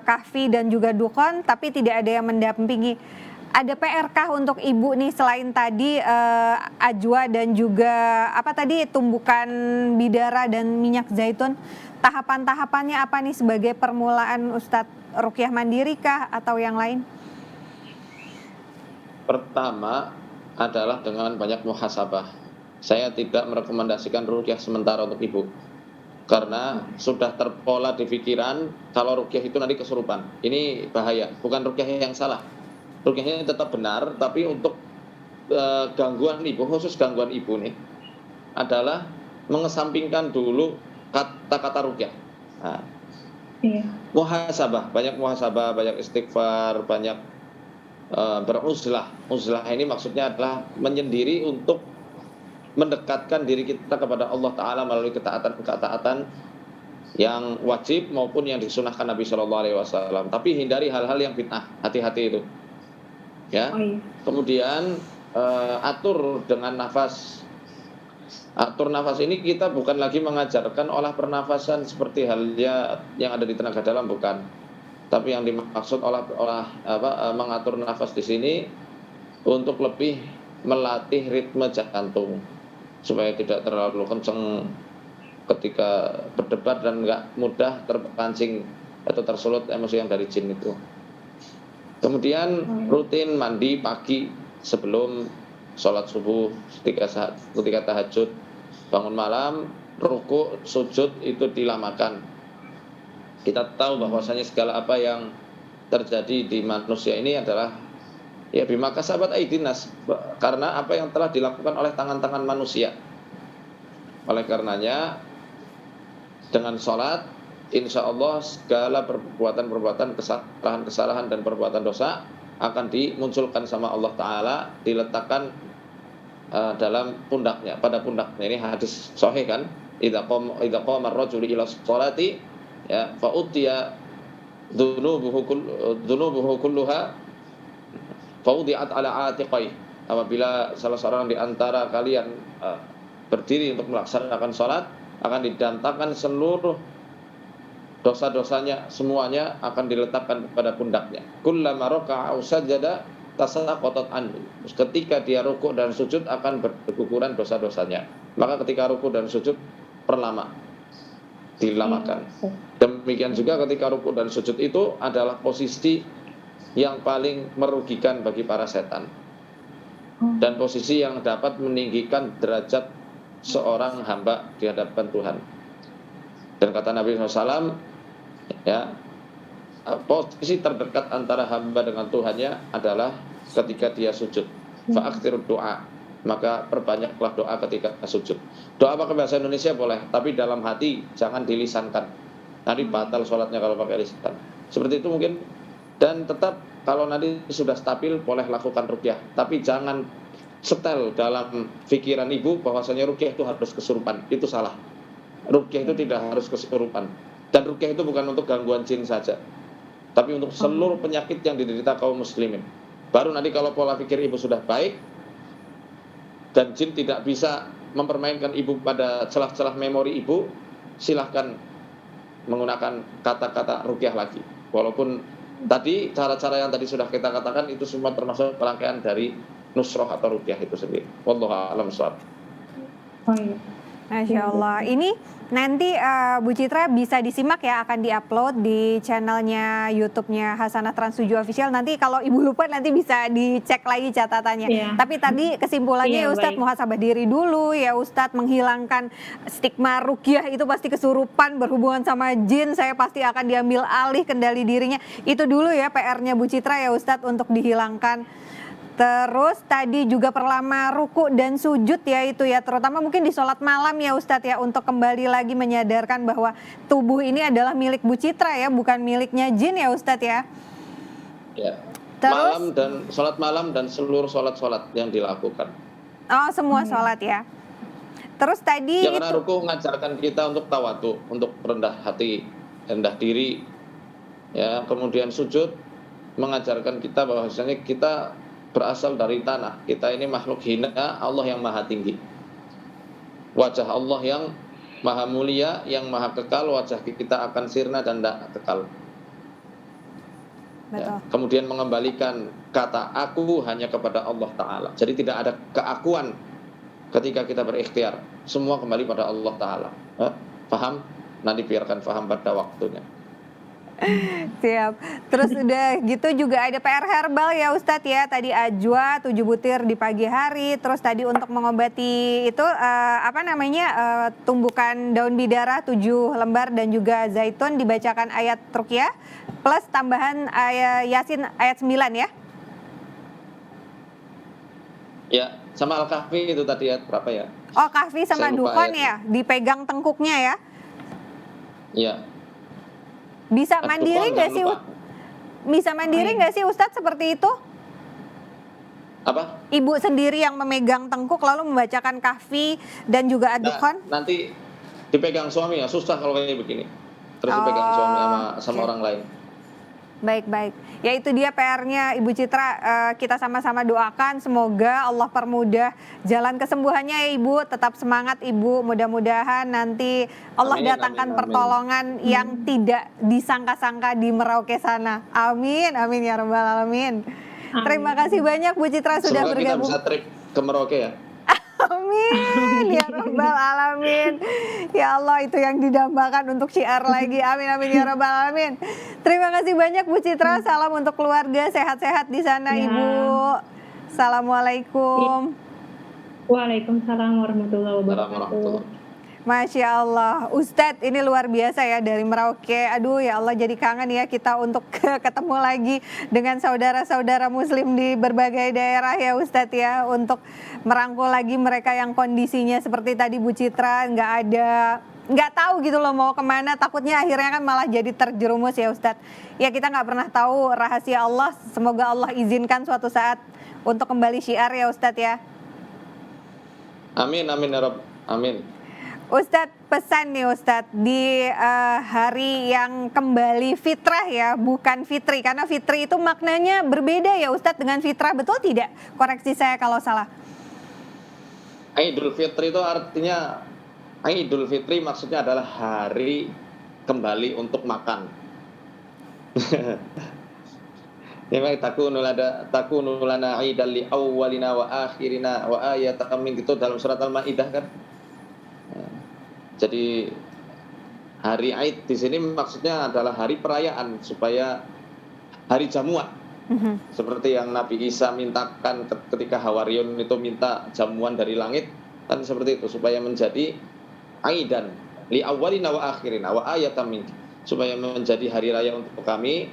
Kahfi dan juga Dukhan, tapi tidak ada yang mendampingi. Ada PR-kah untuk Ibu nih selain tadi ajwa dan juga apa tadi tumbukan bidara dan minyak zaitun? Tahapan-tahapannya apa nih sebagai permulaan Ustadz? Ruqyah mandiri kah atau yang lain? Pertama adalah dengan banyak muhasabah. Saya tidak merekomendasikan ruqyah sementara untuk Ibu, karena sudah terpola di pikiran kalau ruqyah itu nanti kesurupan. Ini bahaya, bukan ruqyah yang salah. Ruqyahnya tetap benar, tapi untuk gangguan Ibu, khusus gangguan Ibu nih, adalah mengesampingkan dulu kata-kata ruqyah. Nah, muhasabah, banyak istighfar, banyak beruzlah. Uzlah ini maksudnya adalah menyendiri untuk mendekatkan diri kita kepada Allah Ta'ala melalui ketaatan-ketaatan yang wajib maupun yang disunahkan Nabi SAW. Tapi hindari hal-hal yang bid'ah, hati-hati itu. Ya. Kemudian atur dengan nafas. Atur nafas ini kita bukan lagi mengajarkan olah pernafasan seperti halnya yang ada di tenaga dalam, bukan. Tapi yang dimaksud mengatur nafas di sini untuk lebih melatih ritme jantung supaya tidak terlalu kenceng ketika berdebat dan nggak mudah terpancing atau tersulut emosi yang dari jin itu. Kemudian rutin mandi pagi sebelum sholat subuh, ketika tahajud, bangun malam, ruku, sujud itu dilamakan. Kita tahu bahwasanya segala apa yang terjadi di manusia ini adalah ya bima kasabat aidinas, karena apa yang telah dilakukan oleh tangan-tangan manusia. Oleh karenanya dengan sholat, insya Allah segala perbuatan-perbuatan kesalahan dan perbuatan dosa akan dimunculkan sama Allah Ta'ala, diletakkan dalam pundaknya, pada pundaknya. Ini hadis sahih kan, idza qama ar-rajulu ila sholati ya fa utiya dzunubuhu kulluha fa udiat ala atiqai. Apabila salah seorang di antara kalian berdiri untuk melaksanakan salat, akan didantakan seluruh dosa-dosanya, semuanya akan diletakkan pada pundaknya. Kullama raka'a aw sajada tasaqatat anhu. Ketika dia rukuk dan sujud akan berguguran dosa-dosanya. Maka ketika rukuk dan sujud perlama, dilamakan. Demikian juga ketika rukuk dan sujud itu adalah posisi yang paling merugikan bagi para setan, dan posisi yang dapat meninggikan derajat seorang hamba di hadapan Tuhan. Dan kata Nabi SAW, ya, posisi terdekat antara hamba dengan Tuhannya adalah ketika dia sujud. Fa'aktirud doa, maka perbanyaklah doa ketika sujud. Doa pakai bahasa Indonesia boleh, tapi dalam hati jangan dilisankan. Nanti batal sholatnya kalau pakai lisan. Seperti itu mungkin. Dan tetap kalau nanti sudah stabil boleh lakukan ruqyah, tapi jangan setel dalam pikiran ibu bahwasanya ruqyah itu harus kesurupan. Itu salah. Ruqyah itu tidak harus kesurupan. Dan ruqyah itu bukan untuk gangguan jin saja, tapi untuk seluruh penyakit yang diderita kaum muslimin. Baru nanti kalau pola pikir ibu sudah baik dan jin tidak bisa mempermainkan ibu pada celah-celah memori ibu, silahkan menggunakan kata-kata ruqyah lagi. Walaupun tadi cara-cara yang tadi sudah kita katakan itu semua termasuk rangkaian dari nusroh atau ruqyah itu sendiri. Wallahu a'lam bishawab. Masya Allah. Ini nanti Bu Citra bisa disimak ya, akan diupload di channelnya YouTube-nya Hasanah Trans 7 Official. Nanti kalau Ibu lupa nanti bisa dicek lagi catatannya. Yeah. Tapi tadi kesimpulannya ya Ustadz, muhasabah diri dulu ya Ustadz, menghilangkan stigma ruqyah itu pasti kesurupan, berhubungan sama jin, saya pasti akan diambil alih kendali dirinya. Itu dulu ya PR-nya Bu Citra ya Ustadz untuk dihilangkan. Terus tadi juga perlama ruku dan sujud ya itu ya, terutama mungkin di sholat malam ya Ustadz ya, untuk kembali lagi menyadarkan bahwa tubuh ini adalah milik Bu Citra ya, bukan miliknya jin ya Ustadz ya. Ya. Terus Sholat malam dan seluruh sholat yang dilakukan. oh semua sholat ya. Terus tadi Ya, karena ruku mengajarkan kita untuk tawadu, untuk rendah hati, rendah diri. Ya, kemudian sujud mengajarkan kita bahwasanya kita berasal dari tanah. Kita ini makhluk hina, Allah yang maha tinggi. Wajah Allah yang maha mulia, yang maha kekal, wajah kita akan sirna dan tidak kekal. Ya. Kemudian mengembalikan kata aku hanya kepada Allah Ta'ala. Jadi tidak ada keakuan ketika kita berikhtiar. Semua kembali pada Allah Ta'ala. Paham? Nanti biarkan paham pada waktunya. Siap. Terus udah gitu juga ada PR herbal ya Ustadz ya. Tadi ajwa 7 butir di pagi hari. Terus tadi untuk mengobati itu tumbukan daun bidara 7 lembar dan juga zaitun, dibacakan ayat ruqyah plus tambahan ayat Yasin ayat 9 ya. Ya, sama Al-Kahfi itu tadi ayat berapa ya? Oh, kahfi sama dukun ya, dipegang tengkuknya ya. Iya. Bisa mandiri nggak sih? Bisa mandiri nggak sih Ustadz seperti itu? Apa? Ibu sendiri yang memegang tengkuk lalu membacakan kahfi dan juga ad-dukhan? Nanti dipegang suami ya, susah kalau kayak begini. Terus dipegang suami sama orang lain. Baik. Ya itu dia PR-nya Ibu Citra, kita sama-sama doakan semoga Allah permudah jalan kesembuhannya ya Ibu. Tetap semangat Ibu, mudah-mudahan nanti Allah datangkan pertolongan yang tidak disangka-sangka di Merauke sana. Amin ya rabbal alamin. Terima kasih banyak Bu Citra sudah bergabung. Semoga kita bisa trip ke Merauke ya. Amin ya rabbal alamin. Ya Allah, itu yang didambakan untuk syiar lagi. Amin ya rabbal alamin. Terima kasih banyak Bu Citra. Salam untuk keluarga, sehat-sehat di sana ya. Ibu. Assalamualaikum. Waalaikumsalam warahmatullahi wabarakatuh. Masya Allah, Ustadz ini luar biasa ya dari Merauke. Aduh ya Allah, jadi kangen ya kita untuk ketemu lagi dengan saudara-saudara muslim di berbagai daerah ya Ustadz ya. Untuk merangkul lagi mereka yang kondisinya seperti tadi Bu Citra, nggak tahu gitu loh mau kemana. Takutnya akhirnya kan malah jadi terjerumus ya Ustadz. Ya kita nggak pernah tahu rahasia Allah. Semoga Allah izinkan suatu saat untuk kembali syiar ya Ustadz ya. Amin ya Rabb. Amin. Ustadz, pesan nih Ustadz di hari yang kembali fitrah ya, bukan fitri. Karena fitri itu maknanya berbeda ya Ustadz dengan fitrah, betul tidak? Koreksi saya kalau salah. Idul Fitri itu artinya, Idul Fitri maksudnya adalah hari kembali untuk makan. Memang takunu lana aidan li awwalina wa akhirina wa ayatan min, itu dalam surat Al-Maidah kan. Jadi hari Aid di sini maksudnya adalah hari perayaan, supaya hari jamuan. Seperti yang Nabi Isa mintakan ketika Hawariyun itu minta jamuan dari langit, kan seperti itu, supaya menjadi aidan li awwalina wa akhirina wa ayatan min, supaya menjadi hari raya untuk kami.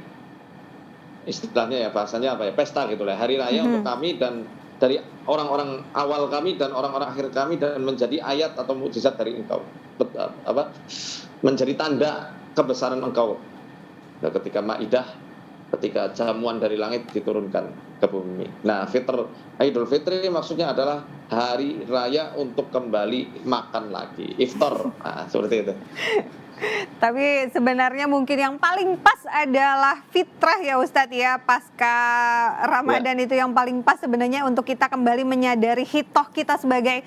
Istilahnya ya, bahasanya apa ya, pesta gitu lah, hari raya untuk kami dan dari orang-orang awal kami dan orang-orang akhir kami, dan menjadi ayat atau mukjizat dari Engkau, menjadi tanda kebesaran Engkau. Nah, ketika Maidah, ketika jamuan dari langit diturunkan ke bumi. Nah, Idul Fitri maksudnya adalah hari raya untuk kembali makan lagi, iftar. Nah, seperti itu. Tapi sebenarnya mungkin yang paling pas adalah fitrah ya Ustadz ya, pasca Ramadan ya. Itu yang paling pas sebenarnya untuk kita kembali menyadari hitoh kita sebagai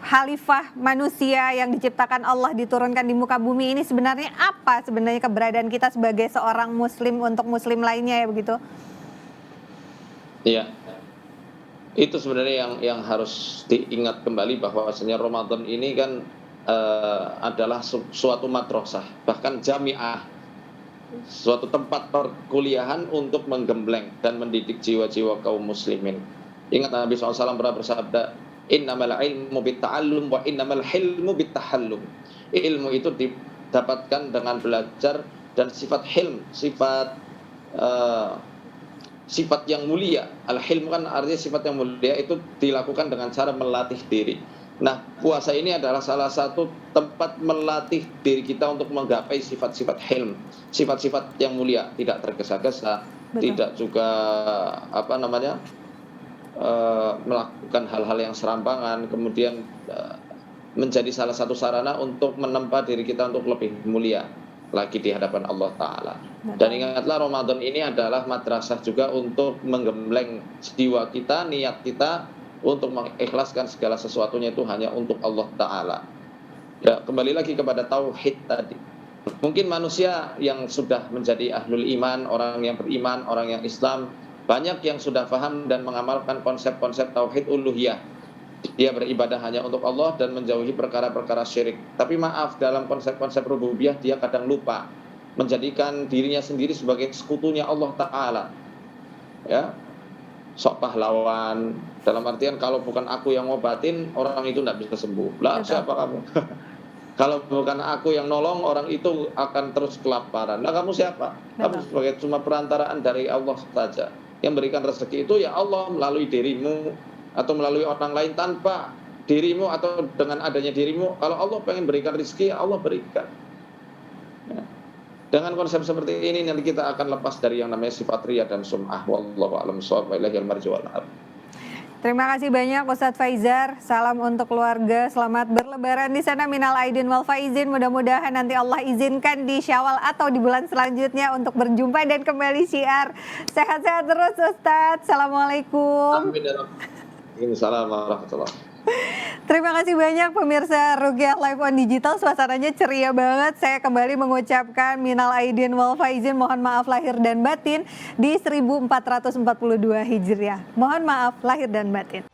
khalifah manusia yang diciptakan Allah, diturunkan di muka bumi ini. Sebenarnya apa sebenarnya keberadaan kita sebagai seorang muslim untuk muslim lainnya ya begitu? Iya, itu sebenarnya yang harus diingat kembali, bahwasanya Ramadan ini kan adalah suatu madrasah, bahkan jamiah, suatu tempat perkuliahan untuk menggembleng dan mendidik jiwa-jiwa kaum muslimin. Ingat Nabi SAW pernah bersabda, innamal ilmu bitta'allum wa innamal hilmu bittahallum. Ilmu itu didapatkan dengan belajar, dan sifat hilm, sifat yang mulia. Al-hilm kan artinya sifat yang mulia itu dilakukan dengan cara melatih diri. Nah, puasa ini adalah salah satu tempat melatih diri kita untuk menggapai sifat-sifat hilm, sifat-sifat yang mulia, tidak tergesa-gesa, tidak juga melakukan hal-hal yang serampangan, kemudian menjadi salah satu sarana untuk menempa diri kita untuk lebih mulia lagi di hadapan Allah Ta'ala. Dan ingatlah, Ramadan ini adalah madrasah juga untuk menggembleng jiwa kita, niat kita untuk mengikhlaskan segala sesuatunya itu hanya untuk Allah Ta'ala. Ya, kembali lagi kepada tauhid tadi. Mungkin manusia yang sudah menjadi ahlul iman, orang yang beriman, orang yang Islam, banyak yang sudah paham dan mengamalkan konsep-konsep tauhid uluhiyah. Dia beribadah hanya untuk Allah dan menjauhi perkara-perkara syirik. Tapi maaf, dalam konsep-konsep rububiyah dia kadang lupa menjadikan dirinya sendiri sebagai sekutunya Allah Ta'ala. Ya, sok pahlawan, dalam artian kalau bukan aku yang ngobatin, orang itu tidak bisa sembuh. Lah, siapa kamu? Kalau bukan aku yang nolong, orang itu akan terus kelaparan. Nah, kamu siapa? Kamu sebagai cuma perantaraan dari Allah saja. Yang berikan rezeki itu ya Allah melalui dirimu atau melalui orang lain, tanpa dirimu atau dengan adanya dirimu. Kalau Allah pengen berikan rezeki, Allah berikan. Ya. Dengan konsep seperti ini nanti kita akan lepas dari yang namanya sifat riya dan sum'ah. Wallahu a'lam bishawab. Wa ilaihi al-marji wal ma'ab. Terima kasih banyak Ustadz Faizar. Salam untuk keluarga. Selamat berlebaran di sana. Minal aidin wal faizin. Mudah-mudahan nanti Allah izinkan di Syawal atau di bulan selanjutnya untuk berjumpa dan kembali syiar. Sehat-sehat terus Ustadz. Assalamualaikum. Amin ya Rabbal. Assalamualaikum warahmatullahi wabarakatuh. Terima kasih banyak pemirsa Ruqyah Live on Digital, suasananya ceria banget. Saya kembali mengucapkan minal aidin wal faizin, mohon maaf lahir dan batin di 1442 Hijriah. Mohon maaf lahir dan batin.